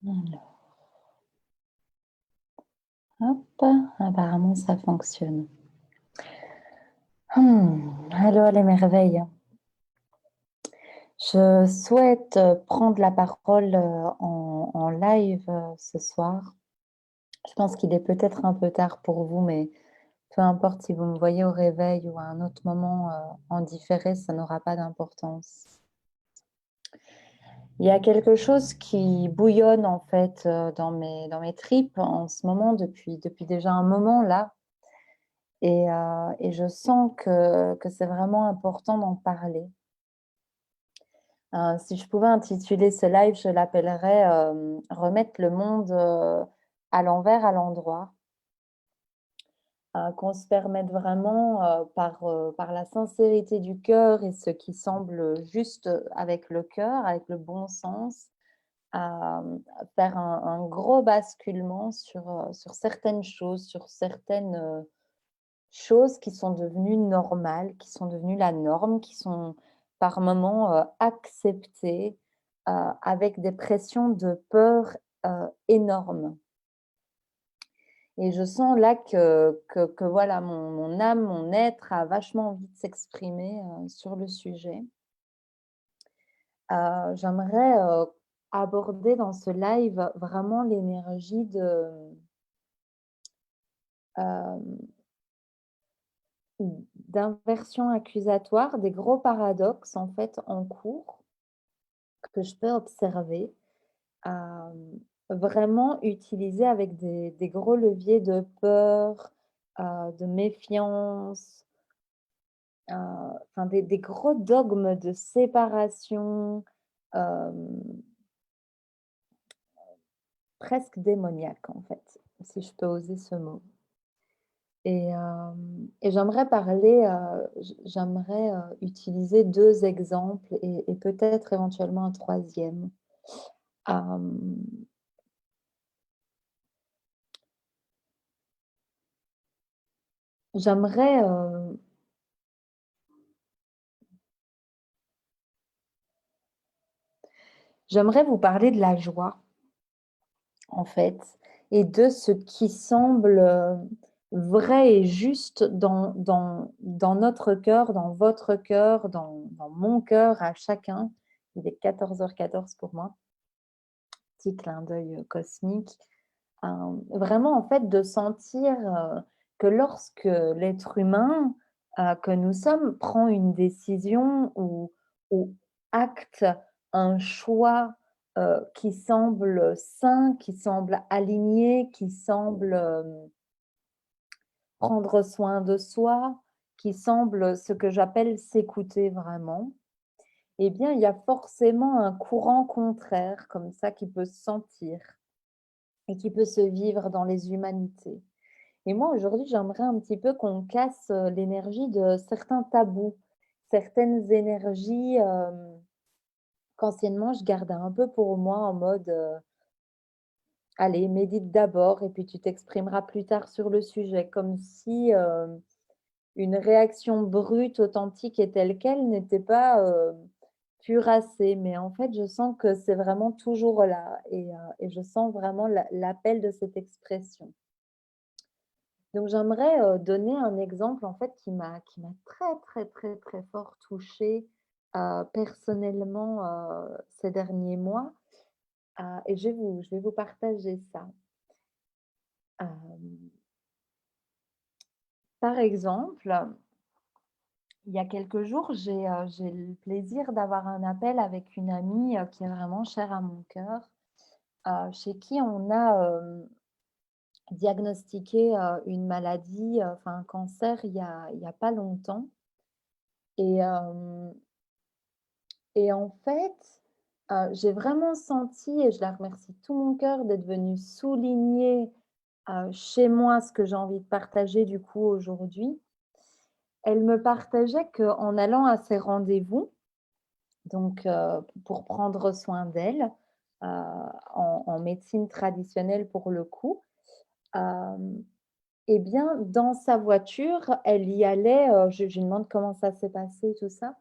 Alors, hop, apparemment ça fonctionne. Allô les merveilles. Je souhaite prendre la parole en live ce soir. Je pense qu'il est peut-être un peu tard pour vous, mais peu importe si vous me voyez au réveil ou à un autre moment en différé, ça n'aura pas d'importance. Il y a quelque chose qui bouillonne en fait dans mes tripes en ce moment depuis déjà un moment là. Et je sens que c'est vraiment important d'en parler. Si je pouvais intituler ce live, je l'appellerais remettre le monde à l'envers, à l'endroit. Qu'on se permette vraiment par la sincérité du cœur et ce qui semble juste avec le cœur, avec le bon sens, à faire un gros basculement sur certaines choses, sur certaines choses qui sont devenues normales, qui sont devenues la norme, qui sont par moments acceptées avec des pressions de peur énormes. Et je sens là que voilà, mon âme, mon être a vachement envie de s'exprimer sur le sujet. J'aimerais aborder dans ce live vraiment l'énergie d'inversion accusatoire, des gros paradoxes en fait en cours que je peux observer, vraiment utilisés avec des gros leviers de peur, de méfiance, enfin des gros dogmes de séparation, hem, presque démoniaques en fait, si je peux oser ce mot. Et j'aimerais parler, j'aimerais utiliser 2 exemples et peut-être éventuellement un troisième. Hem, j'aimerais, j'aimerais vous parler de la joie, en fait, et de ce qui semble vrai et juste dans notre cœur, dans votre cœur, dans mon cœur à chacun. Il est 14h14 pour moi, petit clin d'œil cosmique. Vraiment, en fait, de sentir que lorsque l'être humain que nous sommes prend une décision ou acte un choix qui semble sain, qui semble aligné, qui semble prendre soin de soi, qui semble ce que j'appelle s'écouter vraiment, eh bien, il y a forcément un courant contraire comme ça qui peut se sentir et qui peut se vivre dans les humanités. Et moi, aujourd'hui, j'aimerais un petit peu qu'on casse l'énergie de certains tabous, certaines énergies qu'anciennement je gardais un peu pour moi en mode allez, médite d'abord et puis tu t'exprimeras plus tard sur le sujet, comme si une réaction brute, authentique et telle quelle n'était pas cuirassée. Mais en fait, je sens que c'est vraiment toujours là et je sens vraiment l'appel de cette expression. Donc j'aimerais donner un exemple en fait qui m'a très, très, très, très fort touchée personnellement ces derniers mois et je vais vous partager ça. Hem, Par exemple, il y a quelques jours, j'ai le plaisir d'avoir un appel avec une amie qui est vraiment chère à mon cœur, chez qui on a diagnostiqué une maladie, enfin un cancer il y a pas longtemps. Et hem Et en fait, j'ai vraiment senti et je la remercie de tout mon cœur d'être venue souligner, chez moi ce que j'ai envie de partager du coup aujourd'hui. Elle me partageait qu'en allant à ses rendez-vous, donc pour prendre soin d'elle, en médecine traditionnelle pour le coup, hem et bien dans sa voiture, elle y allait, je lui demande comment ça s'est passé tout ça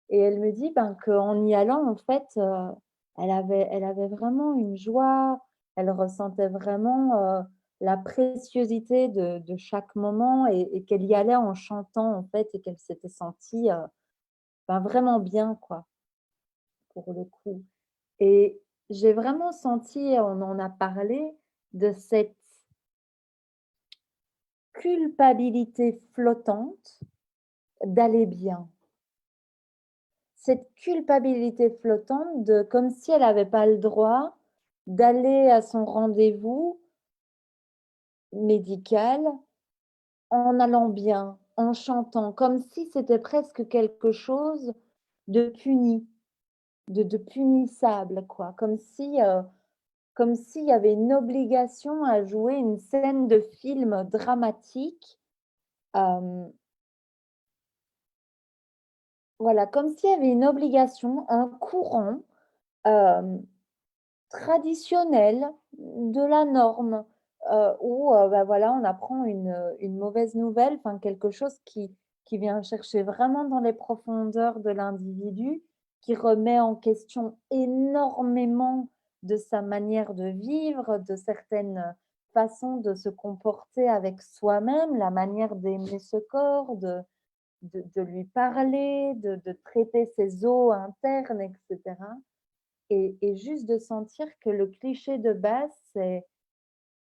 et elle me dit, ben, qu'en y allant en fait, Elle avait vraiment une joie, elle ressentait vraiment, la préciosité de chaque moment et qu'elle y allait en chantant, en fait et qu'elle s'était sentie, ben, vraiment bien, quoi, pour le coup et j'ai vraiment senti, on en a parlé, de cette culpabilité flottante d'aller bien. Cette culpabilité flottante de comme si elle avait pas le droit d'aller à son rendez-vous médical en allant bien, en chantant, comme si c'était presque quelque chose de puni, de punissable quoi, comme s'il y avait une obligation à jouer une scène de film dramatique, hem, voilà, comme s'il y avait une obligation, un courant, hem traditionnelle de la norme, où, bah, voilà, on apprend une mauvaise nouvelle, enfin quelque chose qui vient chercher vraiment dans les profondeurs de l'individu, qui remet en question énormément de sa manière de vivre, de certaines façons de se comporter avec soi-même, la manière d'aimer ce corps, de lui parler, de traiter ses eaux internes et cetera. Et juste de sentir que le cliché de base, c'est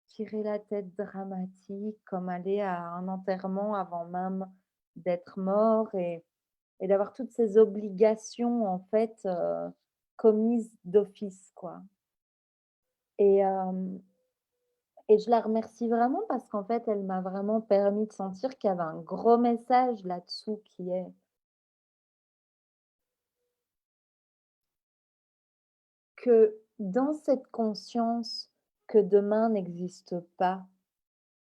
tirer la tête dramatique, comme aller à un enterrement avant même d'être mort et d'avoir toutes ces obligations, en fait, commises d'office, quoi. Et hem et je la remercie vraiment parce qu'en fait, elle m'a vraiment permis de sentir qu'il y avait un gros message là-dessous qui est que dans cette conscience que demain n'existe pas,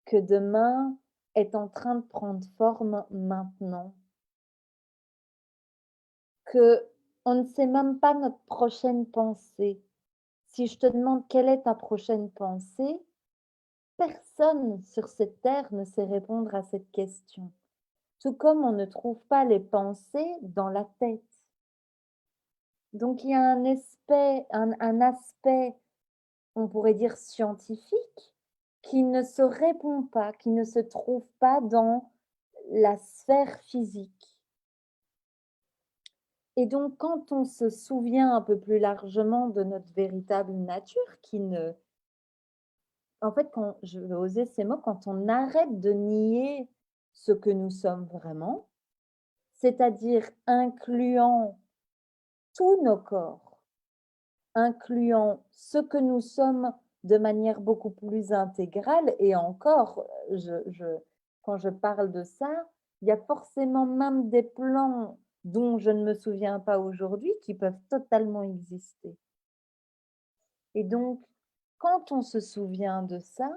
que demain est en train de prendre forme maintenant, que on ne sait même pas notre prochaine pensée. Si je te demande quelle est ta prochaine pensée, personne sur cette terre ne sait répondre à cette question. Tout comme on ne trouve pas les pensées dans la tête. Donc il y a un aspect, on pourrait dire scientifique, qui ne se répond pas, qui ne se trouve pas dans la sphère physique. Et donc, quand on se souvient un peu plus largement de notre véritable nature, qui ne en fait, quand je vais oser ces mots, quand on arrête de nier ce que nous sommes vraiment, c'est-à-dire incluant tous nos corps, incluant ce que nous sommes de manière beaucoup plus intégrale et encore, quand je parle de ça, il y a forcément même des plans dont je ne me souviens pas aujourd'hui qui peuvent totalement exister. Et donc, quand on se souvient de ça,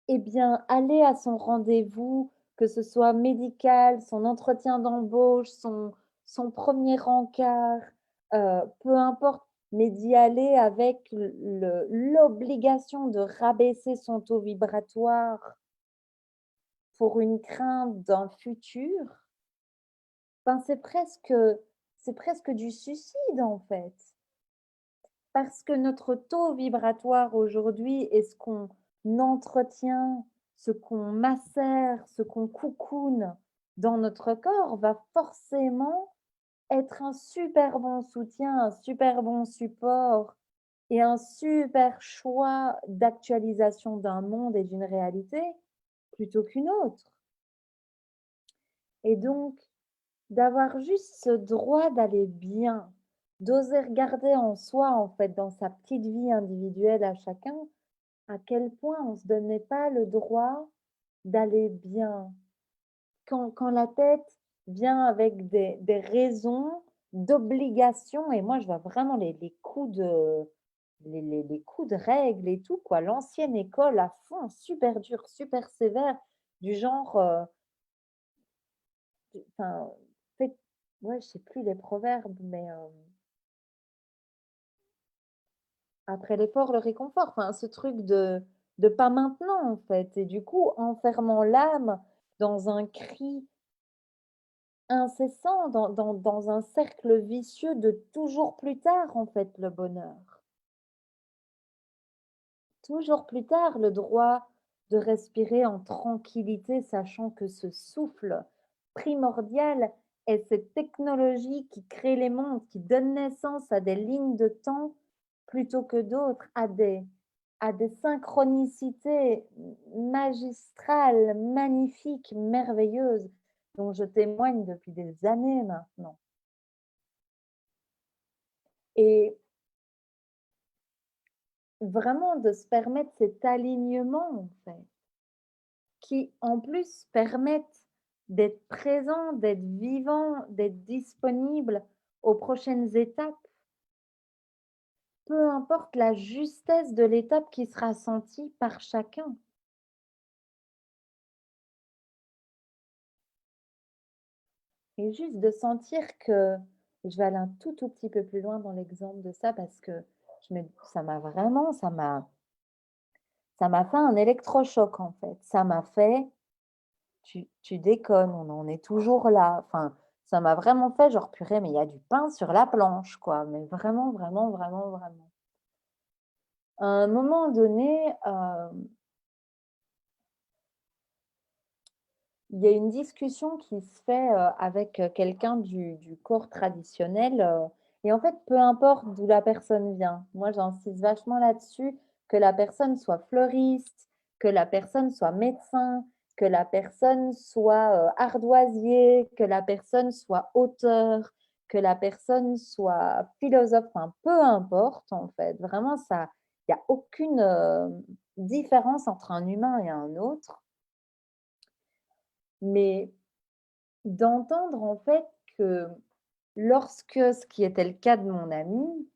eh bien, aller à son rendez-vous, que ce soit médical, son entretien d'embauche, son 1er rencard, peu importe, mais d'y aller avec l'obligation de rabaisser son taux vibratoire pour une crainte d'un futur, ben, c'est presque du suicide, en fait. Parce que notre taux vibratoire aujourd'hui et ce qu'on entretient, ce qu'on macère, ce qu'on cocoone dans notre corps va forcément être un super bon soutien, un super bon support et un super choix d'actualisation d'un monde et d'une réalité plutôt qu'une autre. Et donc, d'avoir juste ce droit d'aller bien, d'oser regarder en soi, en fait, dans sa petite vie individuelle à chacun, à quel point on ne se donnait pas le droit d'aller bien. Quand la tête vient avec des raisons, d'obligations et moi je vois vraiment les coups de les coups de règle et tout quoi, l'ancienne école à fond, super dur, super sévère, du genre, enfin, faites ouais, je sais plus les proverbes, mais, après l'effort, le réconfort, enfin ce truc de pas maintenant en fait et du coup, enfermant l'âme dans un cri incessant, dans un cercle vicieux de toujours plus tard, en fait, le bonheur. Toujours plus tard, le droit de respirer en tranquillité, sachant que ce souffle primordial est cette technologie qui crée les mondes, qui donne naissance à des lignes de temps plutôt que d'autres, à des synchronicités magistrales, magnifiques, merveilleuses, dont je témoigne depuis des années maintenant. Et vraiment de se permettre cet alignement, en fait, qui en plus permettent d'être présent, d'être vivant, d'être disponible aux prochaines étapes. Peu importe la justesse de l'étape qui sera sentie par chacun. Et juste de sentir que je vais aller un tout petit peu plus loin dans l'exemple de ça parce que je me ça m'a vraiment ça m'a fait un électrochoc, en fait. Ça m'a fait: «Tu déconnes, on en est toujours là». Enfin, ça m'a vraiment fait genre: «Purée, mais il y a du pain sur la planche, quoi». Mais vraiment, vraiment, vraiment, vraiment. À un moment donné, il y a une discussion qui se fait, avec, quelqu'un du corps traditionnel, et en fait, peu importe d'où la personne vient. Moi, j'insiste vachement là-dessus, que la personne soit fleuriste, que la personne soit médecin, que la personne soit, ardoisier, que la personne soit auteur, que la personne soit philosophe, enfin, peu importe, en fait. Vraiment, ça il y a aucune, différence entre un humain et un autre. Mais d'entendre en fait que lorsque ce qui était le cas de mon ami,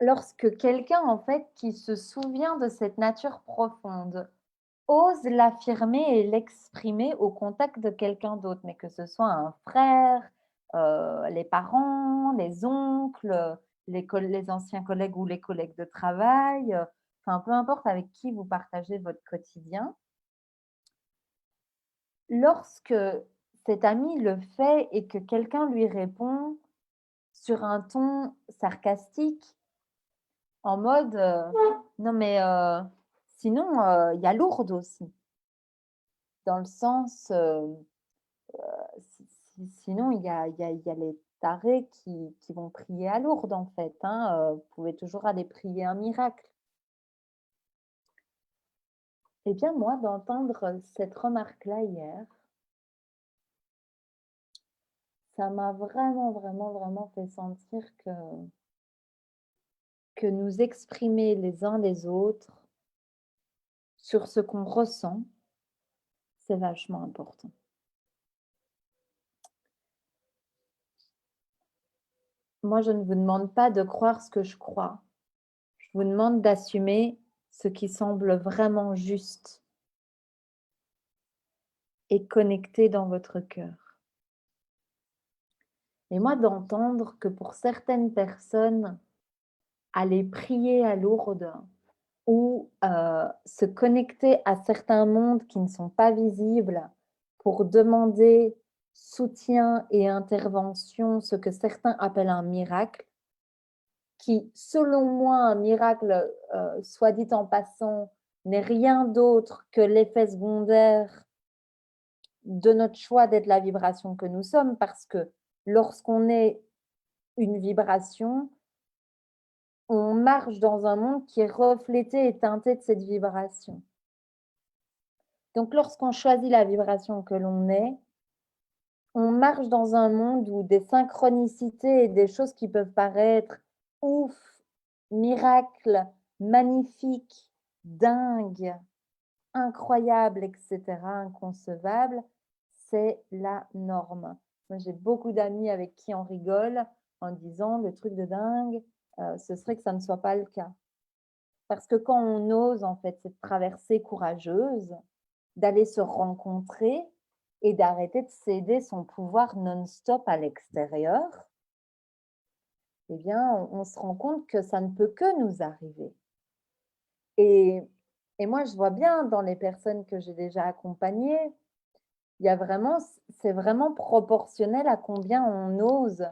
lorsque quelqu'un en fait qui se souvient de cette nature profonde, ose l'affirmer et l'exprimer au contact de quelqu'un d'autre, mais que ce soit un frère, les parents, les oncles, les anciens collègues ou les collègues de travail, enfin peu importe avec qui vous partagez votre quotidien. Lorsque cet ami le fait et que quelqu'un lui répond sur un ton sarcastique en mode, «Non mais sinon, il y a Lourdes aussi». Dans le sens, sinon il y a les tarés qui vont prier à Lourdes en fait, hein, vous pouvez toujours aller prier un miracle. Eh bien moi d'entendre cette remarque-là hier, ça m'a vraiment, vraiment, vraiment fait sentir que nous exprimer les uns les autres sur ce qu'on ressent, c'est vachement important. Moi, je ne vous demande pas de croire ce que je crois. Je vous demande d'assumer ce qui semble vraiment juste et connecté dans votre cœur. Et moi, d'entendre que pour certaines personnes, aller prier à Lourdes ou se connecter à certains mondes qui ne sont pas visibles pour demander soutien et intervention, ce que certains appellent un miracle, qui, selon moi, un miracle, soit dit en passant, n'est rien d'autre que l'effet secondaire de notre choix d'être la vibration que nous sommes, parce que lorsqu'on est une vibration, on marche dans un monde qui est reflété et teinté de cette vibration. Donc lorsqu'on choisit la vibration que l'on est, on marche dans un monde où des synchronicités et des choses qui peuvent paraître ouf, miracles, magnifiques, dingues, incroyables, et cetera, inconcevables, c'est la norme. Moi, j'ai beaucoup d'amis avec qui on rigole en disant: «Le truc de dingue, ce serait que ça ne soit pas le cas». Parce que quand on ose en fait cette traversée courageuse, d'aller se rencontrer et d'arrêter de céder son pouvoir non-stop à l'extérieur, eh bien, on se rend compte que ça ne peut que nous arriver. Et et moi, je vois bien dans les personnes que j'ai déjà accompagnées, Il y a vraiment c'est vraiment proportionnel à combien on ose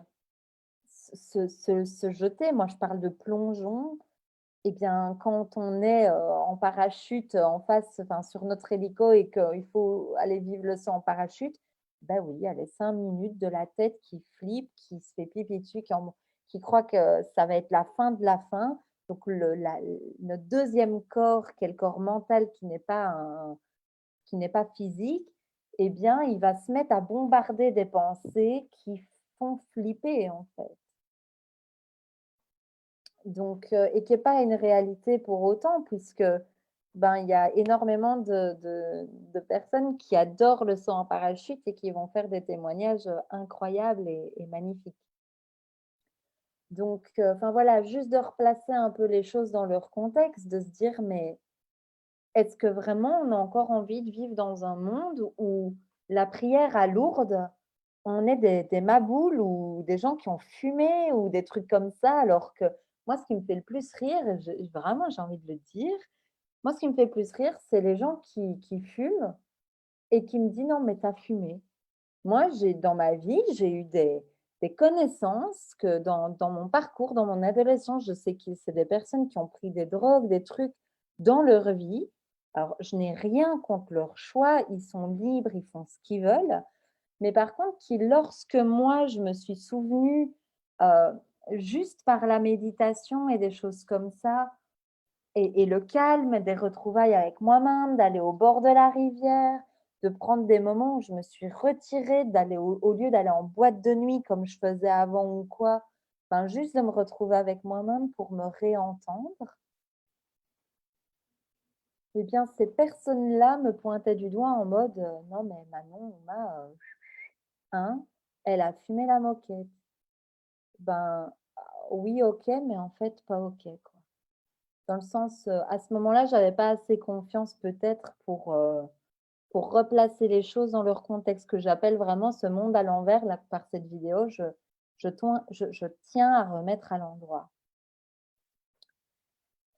se jeter. Moi, je parle de plongeon. Eh bien, quand on est, en parachute, en face, enfin, sur notre hélico et qu'il faut aller vivre le saut en parachute, bah, oui, il y a les 5 minutes de la tête qui flippe, qui se fait pipi dessus, qui croit que ça va être la fin de la fin. Donc notre deuxième corps, qui est le corps mental, qui n'est pas physique, eh bien, il va se mettre à bombarder des pensées qui font flipper, en fait. Donc, et qui est pas une réalité pour autant puisque, ben, il y a énormément de personnes qui adorent le saut en parachute et qui vont faire des témoignages, incroyables et magnifiques. Donc, enfin voilà, juste de replacer un peu les choses dans leur contexte, de se dire: «Mais est-ce que vraiment on a encore envie de vivre dans un monde où la prière à Lourdes, on est des maboules ou des gens qui ont fumé ou des trucs comme ça?» Alors que moi, ce qui me fait le plus rire, et vraiment j'ai envie de le dire, moi ce qui me fait le plus rire, c'est les gens qui fument et qui me disent: «Non mais tu as fumé». Moi, j'ai dans ma vie, j'ai eu des connaissances que dans mon parcours, dans mon adolescence, je sais que c'est des personnes qui ont pris des drogues, des trucs dans leur vie. Alors, je n'ai rien contre leur choix, ils sont libres, ils font ce qu'ils veulent. Mais par contre, qui lorsque moi, je me suis souvenue, heu, juste par la méditation et des choses comme ça et le calme des retrouvailles avec moi-même, d'aller au bord de la rivière, de prendre des moments où je me suis retirée, d'aller au lieu d'aller en boîte de nuit comme je faisais avant ou quoi, enfin juste de me retrouver avec moi-même pour me réentendre, eh bien ces personnes-là me pointaient du doigt en mode, «Non mais Manon, Uma, hein, elle a fumé la moquette». Ben, oui OK, mais en fait pas OK, quoi. Dans le sens, à ce moment-là, j'avais pas assez confiance peut-être pour replacer les choses dans leur contexte, que j'appelle vraiment ce monde à l'envers, là, par cette vidéo, je tiens à remettre à l'endroit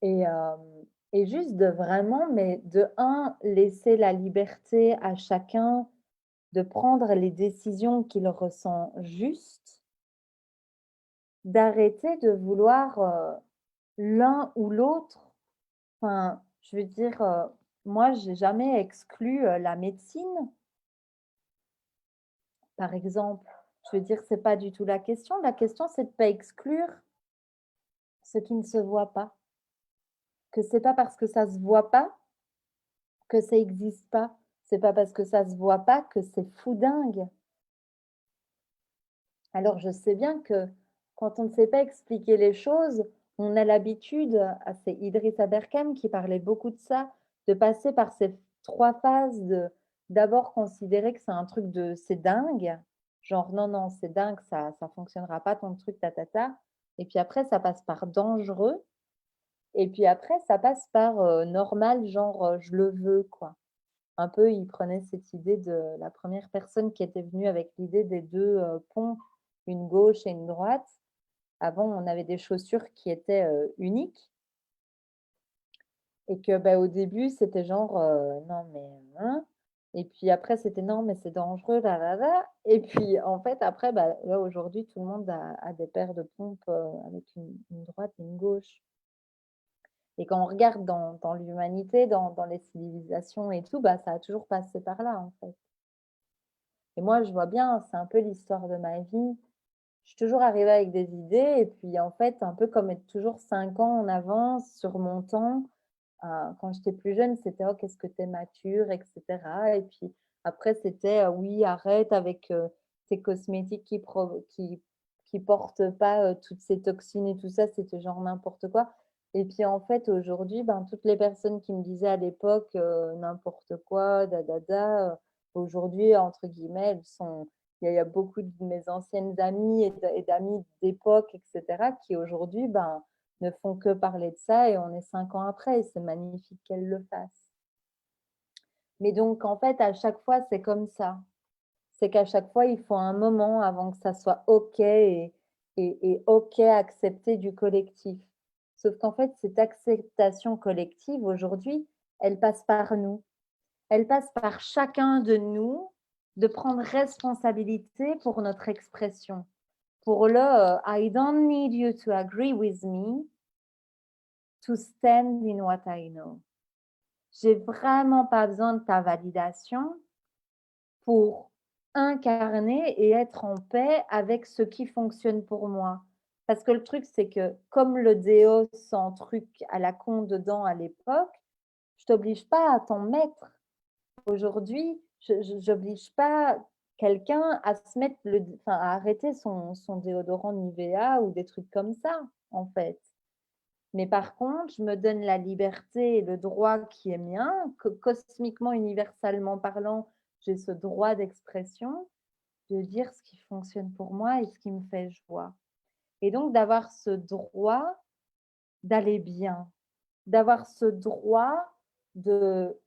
et et juste de vraiment, mais de un laisser la liberté à chacun de prendre les décisions qu'il ressent justes, d'arrêter de vouloir, l'un ou l'autre. Enfin, je veux dire, moi, j'ai jamais exclu, la médecine, par exemple. Je veux dire, c'est pas du tout la question. La question, c'est de pas exclure ce qui ne se voit pas. Que c'est pas parce que ça se voit pas que ça existe pas. C'est pas parce que ça se voit pas que c'est foudingue. Alors je sais bien que quand on ne sait pas expliquer les choses, on a l'habitude, c'est Idriss Aberkan qui parlait beaucoup de ça, de passer par ces 3 phases de d'abord considérer que c'est un truc de c'est dingue, genre: «Non, non, c'est dingue, ça fonctionnera pas ton truc ta ta ta» et puis après ça passe par dangereux et puis après ça passe par, normal, genre, «Je le veux» quoi. Un peu, il prenait cette idée de la première personne qui était venue avec l'idée des 2 pompes, une gauche et une droite. Avant, on avait des chaussures qui étaient, uniques et que, bah, au début, c'était genre, «Non mais hein?» et puis après, c'était: «Non mais c'est dangereux, là là là» et puis en fait, après, bah, là, aujourd'hui, tout le monde a des paires de pompes, avec une droite et une gauche et quand on regarde dans l'humanité, dans les civilisations et tout, bah, ça a toujours passé par là, en fait. Et moi, je vois bien, c'est un peu l'histoire de ma vie. Je suis toujours arrivée avec des idées et puis, en fait, un peu comme être toujours 5 ans en avance sur mon temps. Quand j'étais plus jeune, c'était: «Oh, qu'est-ce que tu es mature» et cetera et puis après, c'était: «Oui, arrête avec, tes cosmétiques qui portent pas, toutes ces toxines et tout ça», c'était genre n'importe quoi et puis, en fait, aujourd'hui, ben, toutes les personnes qui me disaient à l'époque, n'importe quoi, da da da, aujourd'hui, entre guillemets, elles sont il y a beaucoup de mes anciennes amies et d'amis d'époque et cetera qui aujourd'hui, ben, ne font que parler de ça et on est 5 ans après et c'est magnifique qu'elles le fassent. Mais donc en fait, à chaque fois, c'est comme ça. C'est qu'à chaque fois, il faut un moment avant que ça soit OK et OK accepté du collectif. Sauf qu'en fait, cette acceptation collective aujourd'hui, elle passe par nous. Elle passe par chacun de nous de prendre responsabilité pour notre expression. Pour le I don't need you to agree with me to stand in what I know. J'ai vraiment pas besoin de ta validation pour incarner et être en paix avec ce qui fonctionne pour moi. Parce que le truc, c'est que comme le déo sans truc à la con dedans à l'époque, je t'oblige pas à t'en mettre. Aujourd'hui, je n'oblige pas quelqu'un à se mettre à arrêter son déodorant Nivea ou des trucs comme ça, en fait. Mais par contre, je me donne la liberté et le droit qui est mien, que cosmiquement, universellement parlant, j'ai ce droit d'expression, de dire ce qui fonctionne pour moi et ce qui me fait joie. Et donc d'avoir ce droit d'aller bien, d'avoir ce droit de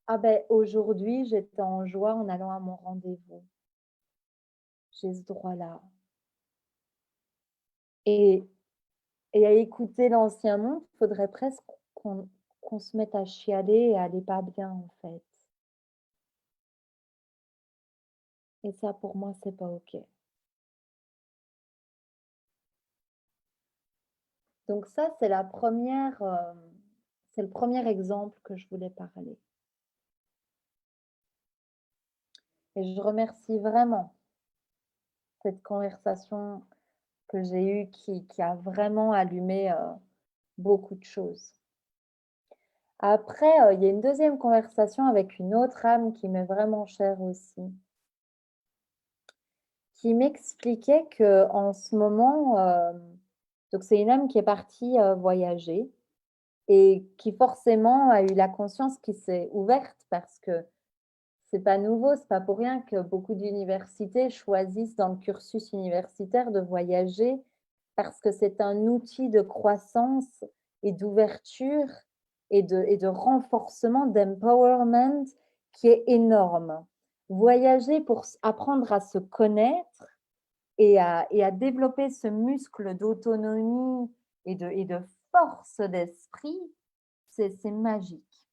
ah ben aujourd'hui j'étais en joie en allant à mon rendez-vous. J'ai ce droit-là. Et, et à écouter l'ancien monde, il faudrait presque qu'on se mette à chialer et à aller pas bien en fait. Et ça pour moi c'est pas ok. Donc ça c'est c'est le premier exemple que je voulais parler. Et je remercie vraiment cette conversation que j'ai eue qui a vraiment allumé beaucoup de choses. Après, il y a une deuxième conversation avec une autre âme qui m'est vraiment chère aussi, qui m'expliquait qu'en ce moment, donc c'est une âme qui est partie voyager et qui forcément a eu la conscience qui s'est ouverte parce que c'est pas nouveau, c'est pas pour rien que beaucoup d'universités choisissent dans le cursus universitaire de voyager parce que c'est un outil de croissance et d'ouverture et de renforcement, d'empowerment qui est énorme. Voyager pour apprendre à se connaître et à développer ce muscle d'autonomie et de force d'esprit, c'est magique.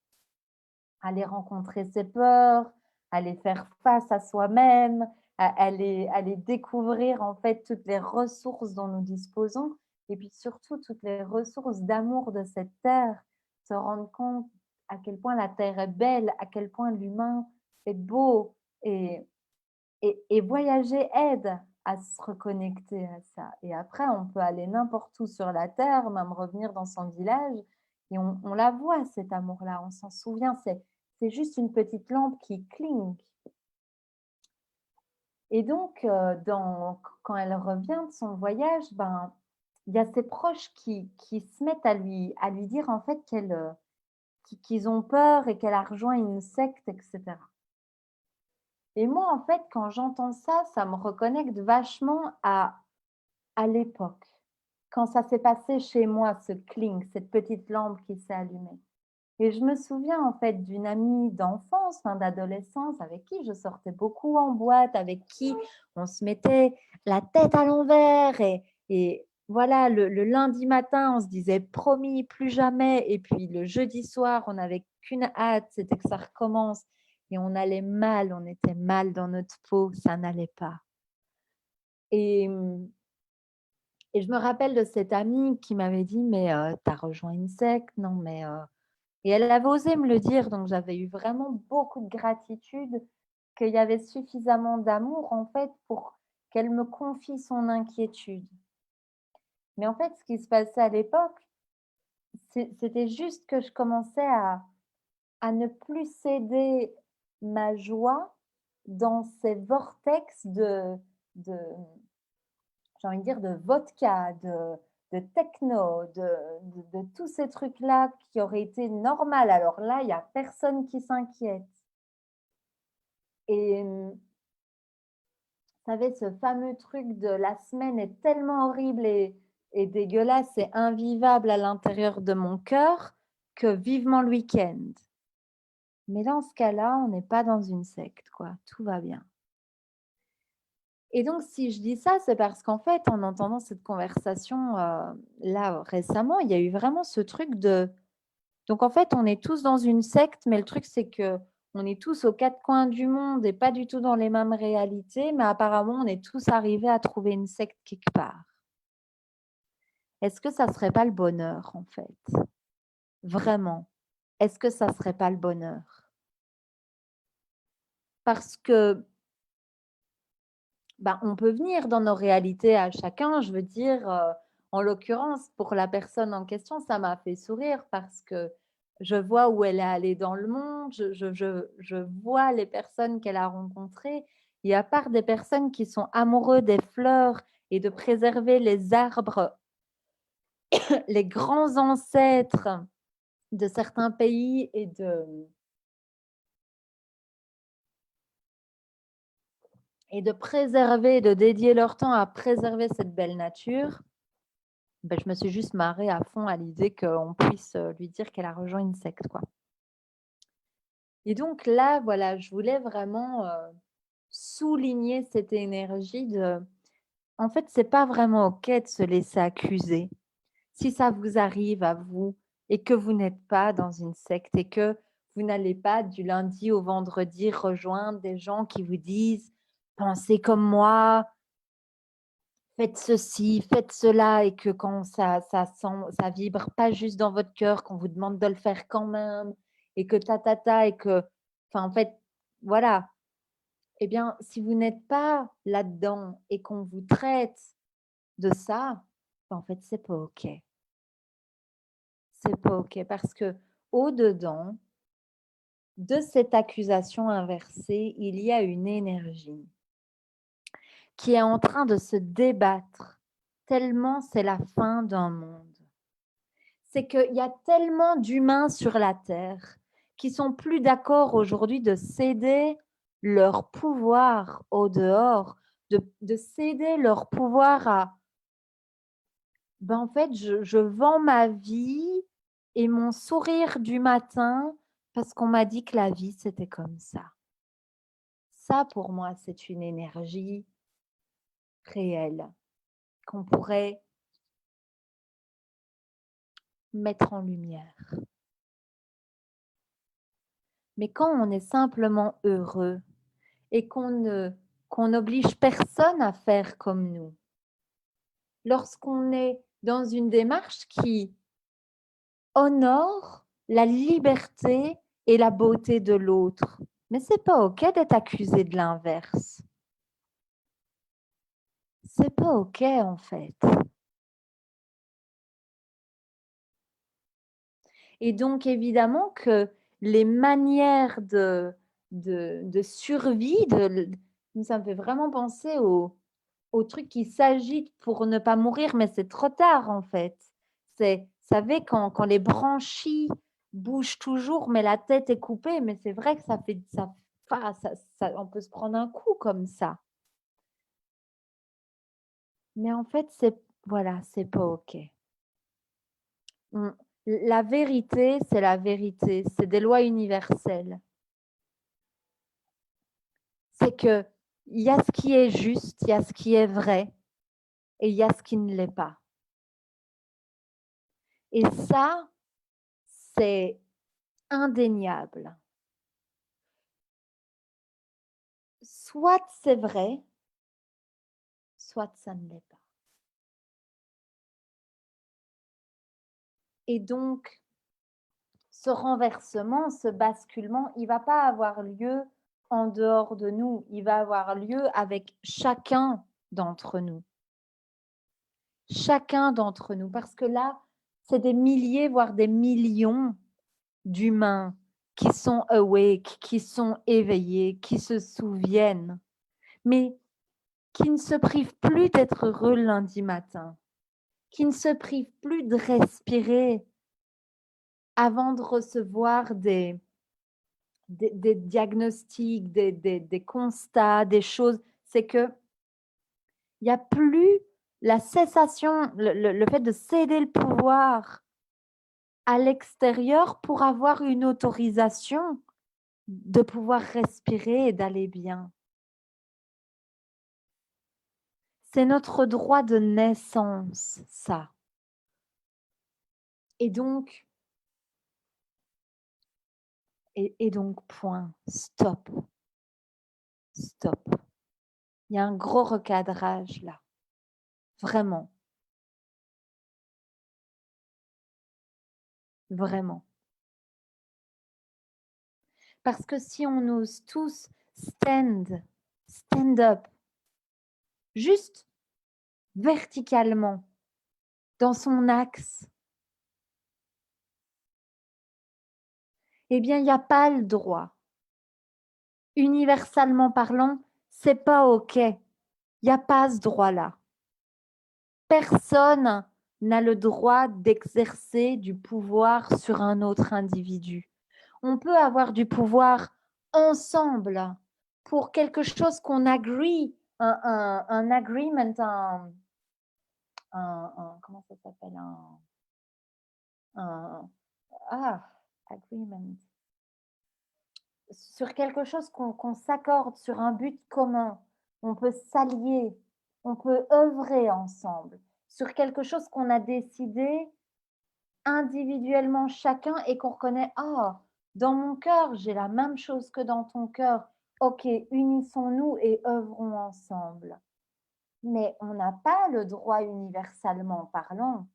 Aller rencontrer ses peurs, aller faire face à soi-même, aller découvrir en fait toutes les ressources dont nous disposons et puis surtout toutes les ressources d'amour de cette terre, se rendre compte à quel point la terre est belle, à quel point l'humain est beau et voyager aide à se reconnecter à ça. Et après, on peut aller n'importe où sur la terre, même revenir dans son village, et on la voit, cet amour-là, on s'en souvient, c'est juste une petite lampe qui clinque. Et donc, quand elle revient de son voyage, ben, il y a ses proches qui se mettent à lui dire en fait qu'ils ont peur et qu'elle a rejoint une secte, etc. Et moi, en fait, quand j'entends ça, ça me reconnecte vachement à l'époque, quand ça s'est passé chez moi, ce cling, cette petite lampe qui s'est allumée. Et je me souviens en fait d'une amie d'enfance, d'adolescence, avec qui je sortais beaucoup en boîte, avec qui on se mettait la tête à l'envers et voilà, le lundi matin, on se disait promis, plus jamais. Et puis le jeudi soir, on n'avait qu'une hâte, c'était que ça recommence. Et on allait mal, on était mal dans notre peau, ça n'allait pas. Et, et je me rappelle de cette amie qui m'avait dit, mais t'as rejoint une secte? Non, mais... Et elle avait osé me le dire, donc j'avais eu vraiment beaucoup de gratitude qu'il y avait suffisamment d'amour, en fait, pour qu'elle me confie son inquiétude. Mais en fait, ce qui se passait à l'époque, c'était juste que je commençais à ne plus céder ma joie dans ces vortex de j'ai envie de dire, de vodka, de techno, de tous ces trucs-là qui auraient été normaux. Alors là, il n'y a personne qui s'inquiète. Et vous savez, ce fameux truc de la semaine est tellement horrible et dégueulasse et invivable à l'intérieur de mon cœur que vivement le week-end. Mais dans ce cas-là, on n'est pas dans une secte, quoi. Tout va bien. Et donc, si je dis ça, c'est parce qu'en fait, en entendant cette conversation là récemment, il y a eu vraiment ce truc de. Donc, en fait, on est tous dans une secte, mais le truc, c'est que on est tous aux quatre coins du monde et pas du tout dans les mêmes réalités, mais apparemment, on est tous arrivés à trouver une secte quelque part. Est-ce que ça serait pas le bonheur, en fait? Vraiment? Est-ce que ça serait pas le bonheur? Parce que, bah, on peut venir dans nos réalités à chacun. Je veux dire, en l'occurrence, pour la personne en question, ça m'a fait sourire parce que je vois où elle est allée dans le monde, je vois les personnes qu'elle a rencontrées. Et à part des personnes qui sont amoureux des fleurs et de préserver les arbres, les grands ancêtres de certains pays et de préserver, de dédier leur temps à préserver cette belle nature, ben, je me suis juste marrée à fond à l'idée qu'on puisse lui dire qu'elle a rejoint une secte, quoi. Et donc là, voilà, je voulais vraiment souligner cette énergie de... En fait, c'est pas vraiment OK de se laisser accuser. Si ça vous arrive à vous et que vous n'êtes pas dans une secte et que vous n'allez pas du lundi au vendredi rejoindre des gens qui vous disent pensez comme moi, faites ceci, faites cela, et que quand ça vibre pas juste dans votre cœur, qu'on vous demande de le faire quand même, et que et que, enfin, en fait, voilà. Eh bien, si vous n'êtes pas là-dedans et qu'on vous traite de ça, en fait, c'est pas OK. C'est pas OK parce que au-dedans de cette accusation inversée, il y a une énergie qui est en train de se débattre tellement c'est la fin d'un monde. C'est qu'il y a tellement d'humains sur la Terre qui sont plus d'accord aujourd'hui de céder leur pouvoir au dehors, de céder leur pouvoir à, ben en fait, je vends ma vie et mon sourire du matin parce qu'on m'a dit que la vie, c'était comme ça. Ça, pour moi, c'est une énergie réelle qu'on pourrait mettre en lumière. Mais quand on est simplement heureux et qu'on n'oblige personne à faire comme nous, lorsqu'on est dans une démarche qui honore la liberté et la beauté de l'autre, mais c'est pas OK d'être accusé de l'inverse. C'est pas OK en fait. Et donc évidemment que les manières de survie, ça me fait vraiment penser au truc qui s'agite pour ne pas mourir, mais c'est trop tard en fait. C'est, vous savez, quand les branchies bougent toujours, mais la tête est coupée, mais c'est vrai que ça fait ça, on peut se prendre un coup comme ça. Mais en fait, c'est voilà, c'est pas OK. La vérité, c'est la vérité, c'est des lois universelles. C'est que il y a ce qui est juste, il y a ce qui est vrai et il y a ce qui ne l'est pas. Et ça, c'est indéniable. Soit c'est vrai, soit ça ne l'est pas. Et donc, ce renversement, ce basculement, il ne va pas avoir lieu en dehors de nous, il va avoir lieu avec chacun d'entre nous. Chacun d'entre nous, parce que là, c'est des milliers, voire des millions d'humains qui sont awake, qui sont éveillés, qui se souviennent, mais qui ne se privent plus d'être heureux le lundi matin, qui ne se privent plus de respirer avant de recevoir des diagnostics, des constats, des choses. C'est que il n'y a plus la cessation, le fait de céder le pouvoir à l'extérieur pour avoir une autorisation de pouvoir respirer et d'aller bien. C'est notre droit de naissance, ça. Et donc, Et donc point, stop, stop. Il y a un gros recadrage là, vraiment, vraiment. Parce que si on ose tous stand up, juste verticalement, dans son axe, eh bien, il y a pas le droit. Universellement parlant, c'est pas OK. Il y a pas ce droit-là. Personne n'a le droit d'exercer du pouvoir sur un autre individu. On peut avoir du pouvoir ensemble pour quelque chose qu'on agree, un agreement, comment ça s'appelle un agreement sur quelque chose qu'on s'accorde sur un but commun. On peut s'allier, on peut œuvrer ensemble sur quelque chose qu'on a décidé individuellement chacun et qu'on reconnaît, ah, dans mon cœur, j'ai la même chose que dans ton cœur. Ok, unissons-nous et œuvrons ensemble. Mais on n'a pas le droit universellement parlant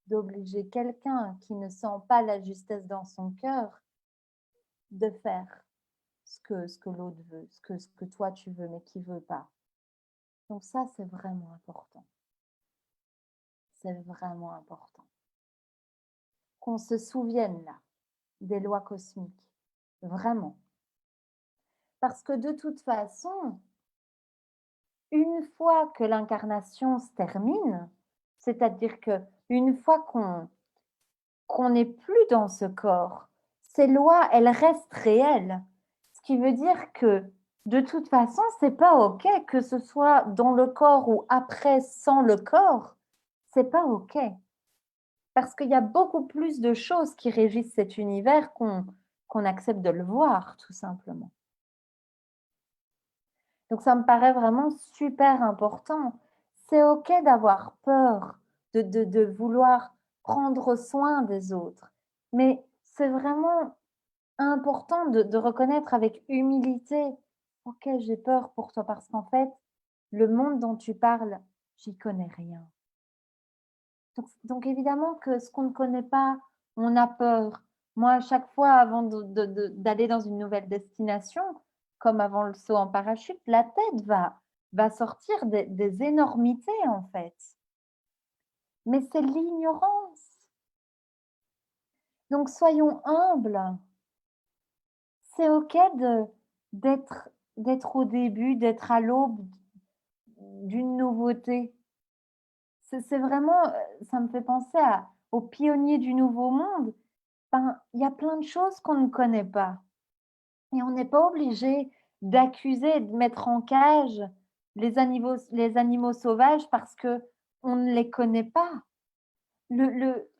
d'obliger quelqu'un qui ne sent pas la justesse dans son cœur de faire ce que l'autre veut, ce que toi tu veux, mais qui ne veut pas. Donc ça, c'est vraiment important. C'est vraiment important. Qu'on se souvienne là des lois cosmiques. Vraiment. Parce que de toute façon, une fois que l'incarnation se termine, c'est-à-dire que une fois qu'on n'est plus dans ce corps, ces lois, elles restent réelles. Ce qui veut dire que de toute façon, c'est pas OK que ce soit dans le corps ou après sans le corps, c'est pas OK. Parce qu'il y a beaucoup plus de choses qui régissent cet univers qu'on accepte de le voir, tout simplement. Donc ça me paraît vraiment super important. C'est OK d'avoir peur, de vouloir prendre soin des autres, mais c'est vraiment important de reconnaître avec humilité: «OK, j'ai peur pour toi parce qu'en fait, le monde dont tu parles, j'y connais rien». Donc évidemment que ce qu'on ne connaît pas, on a peur. Moi, à chaque fois avant d'aller dans une nouvelle destination, comme avant le saut en parachute, la tête va sortir des énormités, en fait. Mais c'est l'ignorance. Donc soyons humbles. C'est OK d'être d'être au début, d'être à l'aube d'une nouveauté. C'est vraiment, ça me fait penser aux pionniers du nouveau monde. Ben, il y a plein de choses qu'on ne connaît pas et on n'est pas obligé d'accuser et de mettre en cage les animaux sauvages parce qu'on ne les connaît pas.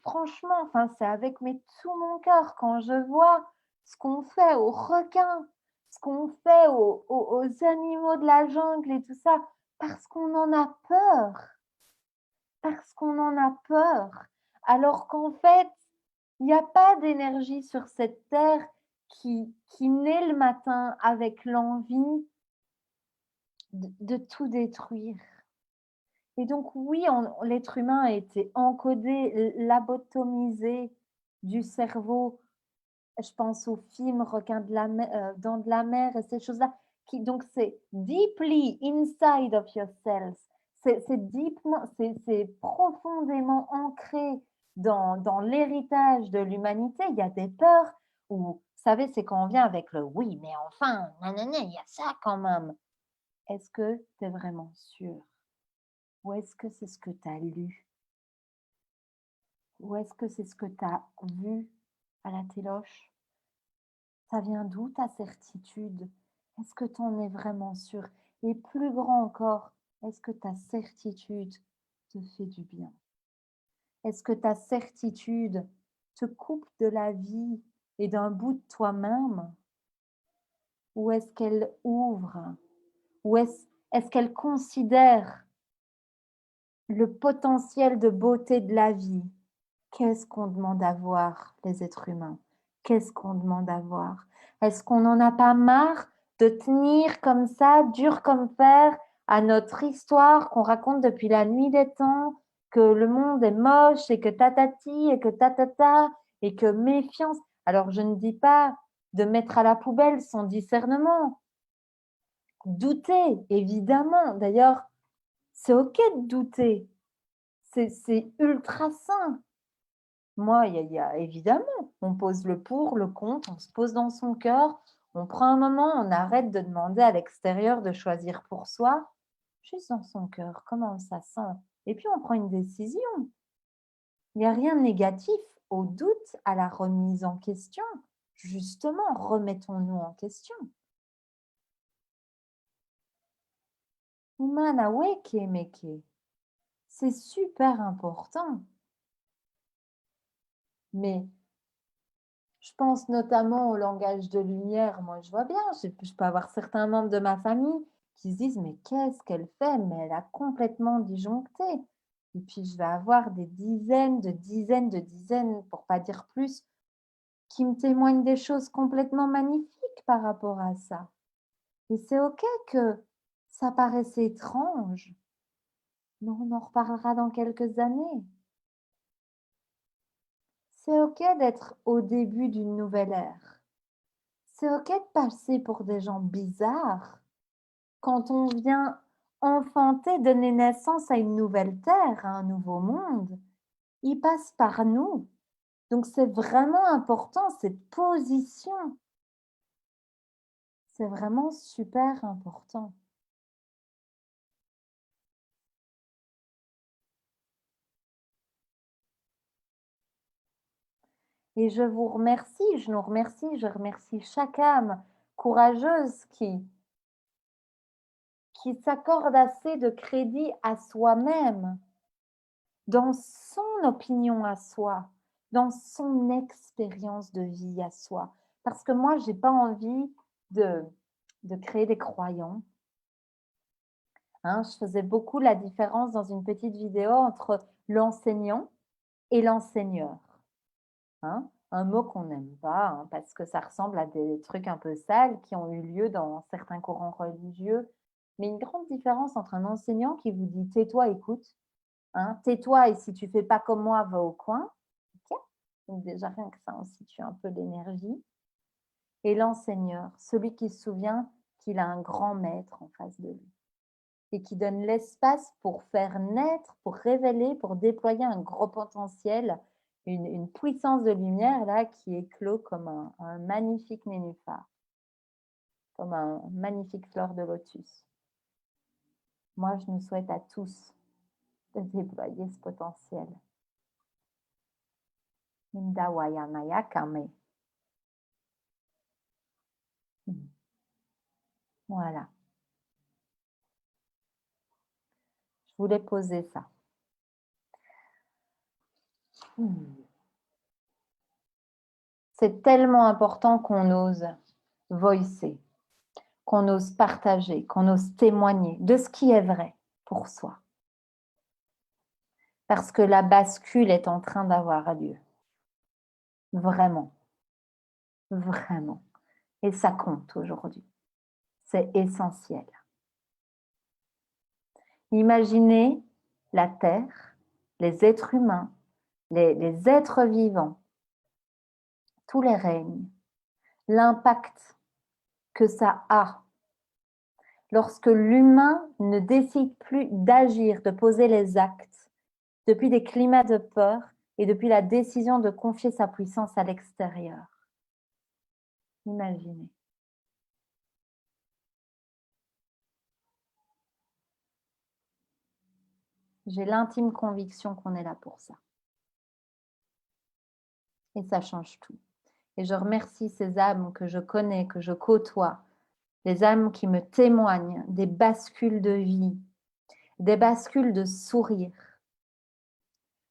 Franchement, enfin, c'est avec tout mon cœur quand je vois ce qu'on fait aux requins, ce qu'on fait aux animaux de la jungle et tout ça, parce qu'on en a peur, parce qu'on en a peur. Alors qu'en fait, il n'y a pas d'énergie sur cette terre qui naît le matin avec l'envie de tout détruire. Et donc oui, l'être humain a été encodé, lobotomisé du cerveau. Je pense au film Requin de la mer, Dents de la mer et ces choses-là, qui donc c'est deeply inside of yourself. C'est profondément ancré dans l'héritage de l'humanité. Il y a des peurs où, vous savez, c'est quand on vient avec le oui, mais enfin, nanana, il y a ça quand même. Est-ce que tu es vraiment sûr? Ou est-ce que c'est ce que tu as lu? Ou est-ce que c'est ce que tu as vu à la téloche? Ça vient d'où ta certitude? Est-ce que tu en es vraiment sûr? Et plus grand encore, est-ce que ta certitude te fait du bien? Est-ce que ta certitude te coupe de la vie et d'un bout de toi-même? Ou est-ce qu'elle ouvre? Ou est-ce qu'elle considère le potentiel de beauté de la vie? Qu'est-ce qu'on demande à voir, les êtres humains? Qu'est-ce qu'on demande à voir? Est-ce qu'on n'en a pas marre de tenir comme ça, dur comme fer, à notre histoire qu'on raconte depuis la nuit des temps, que le monde est moche et que tatati et que tatata et que méfiance. Alors je ne dis pas de mettre à la poubelle son discernement. Douter, évidemment. D'ailleurs, c'est OK de douter. C'est ultra sain. Moi, il y a évidemment, on pose le pour, le contre, on se pose dans son cœur, on prend un moment, on arrête de demander à l'extérieur de choisir pour soi, juste dans son cœur, comment ça sent. Et puis on prend une décision. Il n'y a rien de négatif au doute, à la remise en question. Justement, remettons-nous en question. Umana weke meke. C'est super important. Mais je pense notamment au langage de lumière. Moi, je vois bien, je peux avoir certains membres de ma famille qui se disent: «Mais qu'est-ce qu'elle fait? Mais elle a complètement disjoncté». Et puis je vais avoir des dizaines, de dizaines, de dizaines, pour pas dire plus, qui me témoignent des choses complètement magnifiques par rapport à ça. Et c'est OK que ça paraisse étrange, mais on en reparlera dans quelques années. C'est OK d'être au début d'une nouvelle ère. C'est OK de passer pour des gens bizarres quand on vient enfanter, donner naissance à une nouvelle terre, à un nouveau monde. Il passe par nous. Donc c'est vraiment important, cette position. C'est vraiment super important. Et je vous remercie, je nous remercie, je remercie chaque âme courageuse qui s'accorde assez de crédit à soi-même, dans son opinion à soi, dans son expérience de vie à soi. Parce que moi, j'ai pas envie de créer des croyants, hein. Je faisais beaucoup la différence dans une petite vidéo entre l'enseignant et l'enseigneur, hein. Un mot qu'on n'aime pas, hein, parce que ça ressemble à des trucs un peu sales qui ont eu lieu dans certains courants religieux. Mais une grande différence entre un enseignant qui vous dit: «Tais-toi, écoute», hein, tais-toi et si tu fais pas comme moi, va au coin. OK? Donc déjà, rien que ça, on situe un peu l'énergie. Et l'enseigneur, celui qui se souvient qu'il a un grand maître en face de lui et qui donne l'espace pour faire naître, pour révéler, pour déployer un gros potentiel, une puissance de lumière là qui éclot comme un magnifique nénuphar, comme un magnifique fleur de lotus. Moi, je nous souhaite à tous de déployer ce potentiel. Mindawayanaya Kame. Voilà, je voulais poser ça. C'est tellement important qu'on ose voicer, qu'on ose partager, qu'on ose témoigner de ce qui est vrai pour soi. Parce que la bascule est en train d'avoir lieu. Vraiment, vraiment. Et ça compte aujourd'hui. C'est essentiel. Imaginez la Terre, les êtres humains, les êtres vivants, tous les règnes, l'impact que ça a lorsque l'humain ne décide plus d'agir, de poser les actes, depuis des climats de peur et depuis la décision de confier sa puissance à l'extérieur. Imaginez. J'ai l'intime conviction qu'on est là pour ça. Et ça change tout. Et je remercie ces âmes que je connais, que je côtoie, les âmes qui me témoignent des bascules de vie, des bascules de sourire.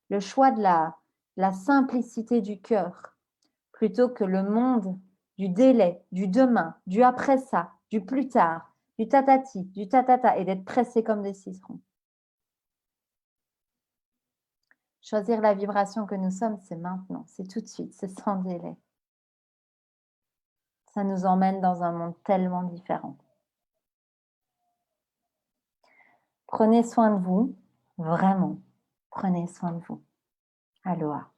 Le choix de la simplicité du cœur, plutôt que le monde du délai, du demain, du après ça, du plus tard, du tatati, du tatata, et d'être pressé comme des cicerons. Choisir la vibration que nous sommes, c'est maintenant, c'est tout de suite, c'est sans délai. ça nous emmène dans un monde tellement différent. Prenez soin de vous, vraiment, prenez soin de vous. Aloha.